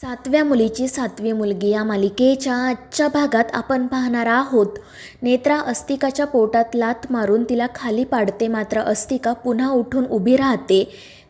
सातव्या मुलीची सातवी मुलगी या मालिकेच्या आजच्या भागात आपण पाहणार आहोत. नेत्रा अस्तिकाच्या पोटात लाथ मारून तिला खाली पाडते, मात्र अस्तिका पुन्हा उठून उभी राहते.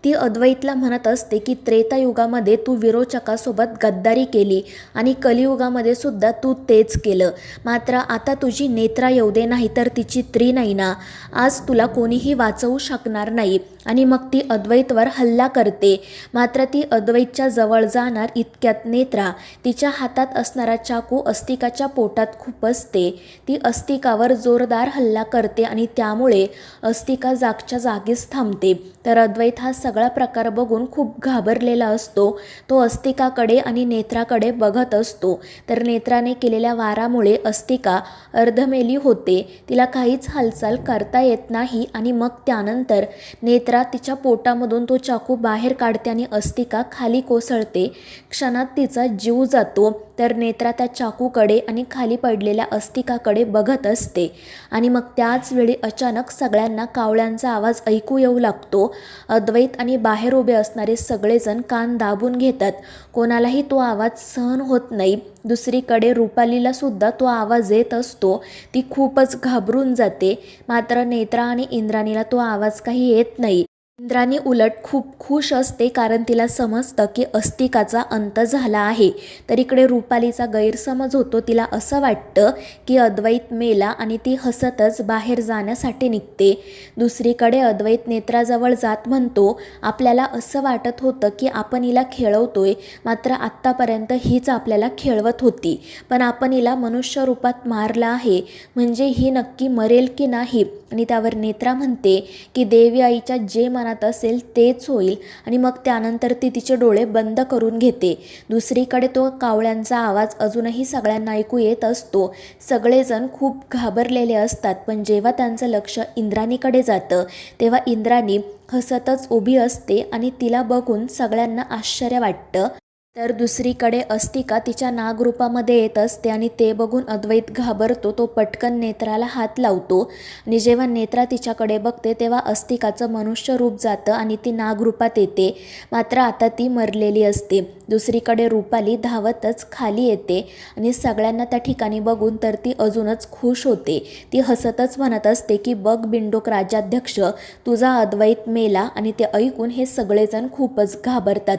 ती अद्वैतला म्हणत असते की त्रेतायुगामध्ये तू विरोचकासोबत गद्दारी केली आणि कलियुगामध्ये सुद्धा तू तेच केलं. मात्र आता तुझी नेत्रा येऊ दे, नाही तर तिची त्रिनयना, आज तुला कोणीही वाचवू शकणार नाही. आणि मग ती अद्वैतवर हल्ला करते. मात्र ती अद्वैतच्या जवळ जाणार इतक्यात नेत्रा तिच्या हातात असणारा चाकू अस्तिकाच्या पोटात खुपसते. ती अस्तिकावर जोरदार हल्ला करते आणि त्यामुळे अस्तिका जागच्या जागीच थांबते. तर अद्वैत हा सगळा प्रकार बघून खूप घाबरलेला असतो. तो अस्तिकाकडे आणि नेत्राकडे बघत असतो. तर नेत्राने केलेल्या वारामुळे अस्तिका अर्धमेली होते. तिला काहीच हालचाल करता येत नाही. आणि मग त्यानंतर नेत्रा तिच्या पोटामधून तो चाकू बाहेर काढते आणि अस्तिका खाली कोसळते. क्षणात तिचा जीव जातो. तर नेत्रा त्या चाकूकडे आणि खाली पडलेल्या अस्तिकाकडे बघत असते. आणि मग त्याच वेळी अचानक सगळ्यांना कावळ्यांचा आवाज ऐकू येऊ लागतो. अद्वैत आणि बाहेर उभे असणारे सगळेजण कान दाबून घेतात. कोणालाही तो आवाज सहन होत नाही. दुसरीकडे रुपालीला सुद्धा तो आवाज येत असतो. ती खूपच घाबरून जाते. मात्र नेत्रा आणि इंद्राणीला तो आवाज काही येत नाही. इंद्राणी उलट खूप खुश असते, कारण तिला समजतं की अस्तिकाचा अंत झाला आहे. तर इकडे रुपालीचा गैरसमज होतो. तिला असं वाटतं की अद्वैत मेला आणि ती हसतच बाहेर जाण्यासाठी निघते. दुसरीकडे अद्वैत नेत्राजवळ जात म्हणतो, आपल्याला असं वाटत होतं की आपण हिला खेळवतोय, मात्र आत्तापर्यंत हीच आपल्याला खेळवत होती. पण आपण हिला मनुष्य रूपात मारलं आहे, म्हणजे ही नक्की मरेल की नाही. आणि त्यावर नेत्रा म्हणते की देवी आईच्या जे मनात असेल तेच होईल. आणि मग त्यानंतर ती तिचे डोळे बंद करून घेते. दुसरीकडे तो कावळ्यांचा आवाज अजूनही सगळ्यांना ऐकू येत असतो. सगळेजण खूप घाबरलेले असतात. पण जेव्हा त्यांचं लक्ष इंद्राणीकडे जातं तेव्हा इंद्राणी हसतच उभी असते आणि तिला बघून सगळ्यांना आश्चर्य वाटतं. तर दुसरीकडे अस्तिका तिच्या नागरूपामध्ये येत असते आणि ते बघून अद्वैत घाबरतो. तो पटकन नेत्राला हात लावतो आणि जेव्हा नेत्रा तिच्याकडे बघते तेव्हा अस्तिकाचं मनुष्य रूप जातं आणि ती नागरूपात येते. मात्र आता ती मरलेली असते. दुसरीकडे रुपाली धावतच खाली येते आणि सगळ्यांना त्या ठिकाणी बघून तर ती अजूनच खुश होते. ती हसतच म्हणत असते की बघ बिंडोक राज्याध्यक्ष, तुझा अद्वैत मेला. आणि ते ऐकून हे सगळेजण खूपच घाबरतात.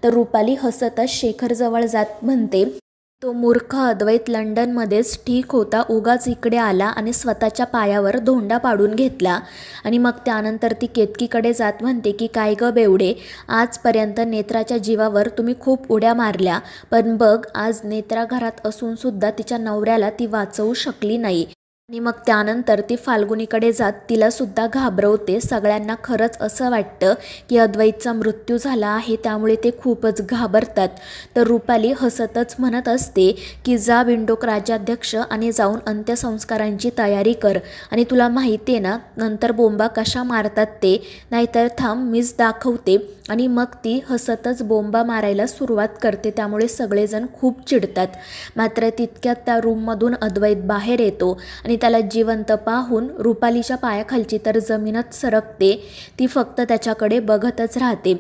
तर रुपाली हसत शेखर जवळ जात म्हणते, तो मूर्ख अद्वैत लंडनमध्येच ठीक होता, उगाच इकडे आला आणि स्वतःच्या पायावर धोंडा पाडून घेतला. आणि मग त्यानंतर ती केतकीकडे जात म्हणते की काय ग बेवडे, आजपर्यंत नेत्राच्या जीवावर तुम्ही खूप उड्या मारल्या, पण बघ आज नेत्रा घरात असून सुद्धा तिच्या नवऱ्याला ती वाचवू शकली नाही. आणि मग त्यानंतर ती फाल्गुनीकडे जात तिला सुद्धा घाबरवते. सगळ्यांना खरंच असं वाटतं की अद्वैतचा मृत्यू झाला आहे, त्यामुळे ते खूपच घाबरतात. तर रुपाली हसतच म्हणत असते की जा बिंडोक राज्याध्यक्ष आणि जाऊन अंत्यसंस्कारांची तयारी कर. आणि तुला माहिती आहे ना नंतर बोंबा कशा मारतात ते, नाहीतर थांब मीच दाखवते. आणि मग ती हसतच बोंबा मारायला सुरुवात करते. त्यामुळे सगळेजण खूप चिडतात. मात्र तितक्यात त्या रूममधून अद्वैत बाहेर येतो आणि त्याला जिवंत पाहून रुपालीच्या पायाखालची तर जमीनच सरकते. ती फक्त त्याच्याकडे बघतच राहते.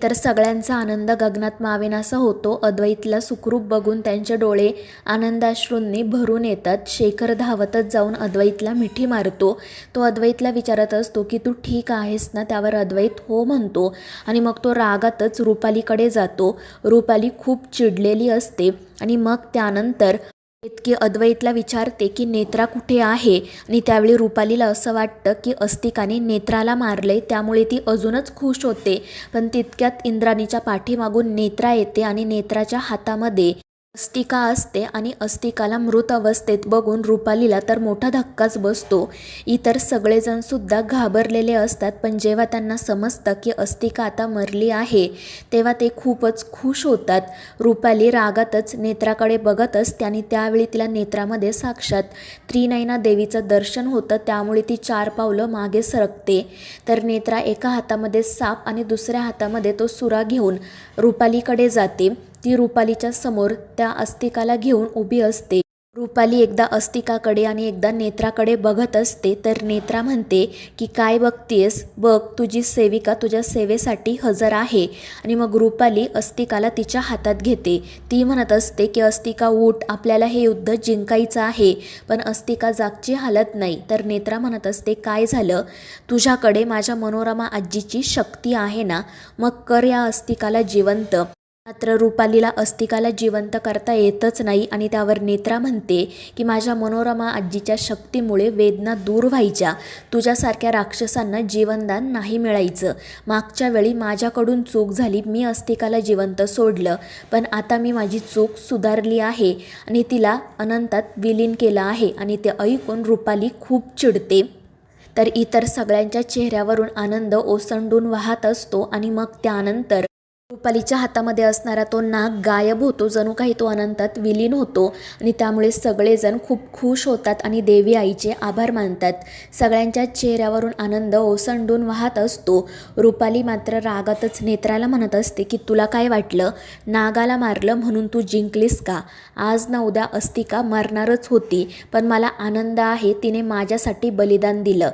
तर सगळ्यांचा आनंद गगनात मावेनासा होतो. अद्वैतला सुखरूप बघून त्यांचे डोळे आनंदाश्रूंनी भरून येतात. शेखर धावतच जाऊन अद्वैतला मिठी मारतो. तो अद्वैतला विचारत असतो की तू ठीक आहेस ना. त्यावर अद्वैत हो म्हणतो आणि मग तो रागातच रुपालीकडे जातो. रुपाली खूप चिडलेली असते. आणि मग त्यानंतर केतकी अद्वैतला विचारते की नेत्रा कुठे आहे. आणि त्यावेळी रुपालीला असं वाटतं की अस्तिकाने नेत्राला मारले, त्यामुळे ती अजूनच खुश होते. पण तितक्यात इंद्राणीच्या पाठीमागून नेत्रा येते आणि नेत्राच्या हातामध्ये अस्तिका असते. आणि अस्तिकाला मृत अवस्थेत बघून रुपालीला तर मोठा धक्काच बसतो. इतर सगळेजण सुद्धा घाबरलेले असतात. पण जेव्हा त्यांना समजतं की अस्तिका आता मरली आहे तेव्हा ते खूपच खुश होतात. रुपाली रागातच नेत्राकडे बघत असते आणि त्यावेळी तिला नेत्रामध्ये साक्षात त्रिनयना देवीचं दर्शन होतं. त्यामुळे ती 4 पावलं मागे सरकते. तर नेत्रा एका हातामध्ये साप आणि दुसऱ्या हातामध्ये तो सुरा घेऊन रुपालीकडे जाते. ती रुपालीच्या समोर त्या अस्तिकाला घेऊन उभी असते. रुपाली एकदा अस्तिकाकडे आणि एकदा नेत्राकडे बघत असते तर नेत्रा म्हणते की काय बघतीयस, बघ तुझी सेविका तुझ्या सेवेसाठी हजर आहे. आणि मग रुपाली अस्तिकाला तिच्या हातात घेते. ती म्हणत असते की अस्तिका उठ, आपल्याला हे युद्ध जिंकायचं आहे. पण अस्तिका जागची हालत नाही. तर नेत्रा म्हणत असते काय झालं, तुझ्याकडे माझ्या मनोरमा आजीची शक्ती आहे ना, मग कर या अस्तिकाला जिवंत. मात्र रुपालीला अस्तिकाला जिवंत करता येतच नाही आणि त्यावर नेत्रा म्हणते की माझ्या मनोरमा आजीच्या शक्तीमुळे वेदना दूर व्हायच्या, तुझ्यासारख्या राक्षसांना जीवनदान नाही मिळायचं. मागच्या वेळी माझ्याकडून चूक झाली, मी अस्तिकाला जिवंत सोडलं, पण आता मी माझी चूक सुधारली आहे आणि तिला अनंतात विलीन केलं आहे. आणि ते ऐकून रुपाली खूप चिडते. तर इतर सगळ्यांच्या चेहऱ्यावरून आनंद ओसंडून वाहत असतो आणि मग त्यानंतर रुपालीच्या हातामध्ये असणारा तो नाग गायब होतो, जणू काही तो अनंतात विलीन होतो. आणि त्यामुळे सगळेजण खूप खुश होतात आणि देवी आईचे आभार मानतात. सगळ्यांच्या चेहऱ्यावरून आनंद ओसंडून वाहत असतो. रुपाली मात्र रागातच नेत्राला म्हणत असते की तुला काय वाटलं, नागाला मारलं म्हणून तू जिंकलीस का? आज ना उद्या अस्तिका मरणारच होती, पण मला आनंद आहे तिने माझ्यासाठी बलिदान दिलं.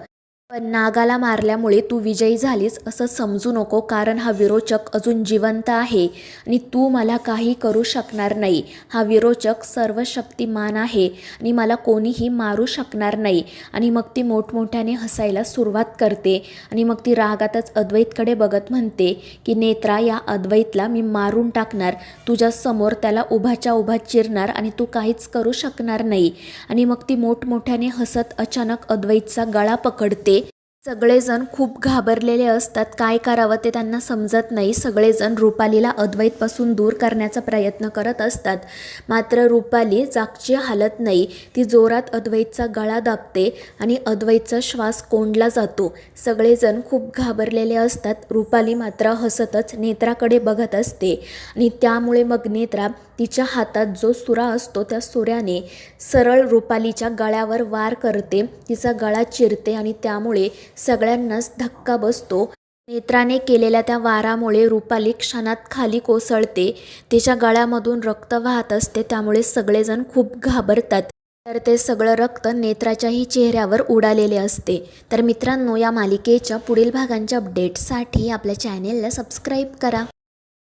पण नागाला मारल्यामुळे तू विजयी झालीस असं समजू नको, कारण हा विरोचक अजून जिवंत आहे आणि तू मला काही करू शकणार नाही. हा विरोचक सर्वशक्तिमान आहे आणि मला कोणीही मारू शकणार नाही. आणि मग ती मोठमोठ्याने हसायला सुरुवात करते आणि मग ती रागातच अद्वैतकडे बघत म्हणते की नेत्रा, या अद्वैतला मी मारून टाकणार, तुझ्यासमोर त्याला उभाच्या उभा चिरणार आणि तू काहीच करू शकणार नाही. आणि मग ती मोठमोठ्याने हसत अचानक अद्वैतचा गळा पकडते. सगळेजण खूप घाबरलेले असतात, काय करावं ते त्यांना समजत नाही. सगळेजण रुपालीला अद्वैतपासून दूर करण्याचा प्रयत्न करत असतात. मात्र रुपाली जागची हालत नाही. ती जोरात अद्वैतचा गळा दाबते आणि अद्वैतचा श्वास कोंडला जातो. सगळेजण खूप घाबरलेले असतात. रुपाली मात्र हसतच नेत्राकडे बघत असते आणि त्यामुळे मग नेत्रा तिच्या हातात जो सुरा असतो त्या सुऱ्याने सरळ रुपालीच्या गळ्यावर वार करते. तिचा गळा चिरते आणि त्यामुळे सगळ्यांनाच धक्का बसतो. नेत्राने केलेल्या त्या वारामुळे रुपाली क्षणात खाली कोसळते. तिच्या गळ्यामधून रक्त वाहत असते, त्यामुळे सगळेजण खूप घाबरतात. तर ते सगळं रक्त नेत्राच्याही चेहऱ्यावर उडालेले असते. तर मित्रांनो, या मालिकेच्या पुढील भागांच्या अपडेट्ससाठी आपल्या चॅनेलला सबस्क्राईब करा.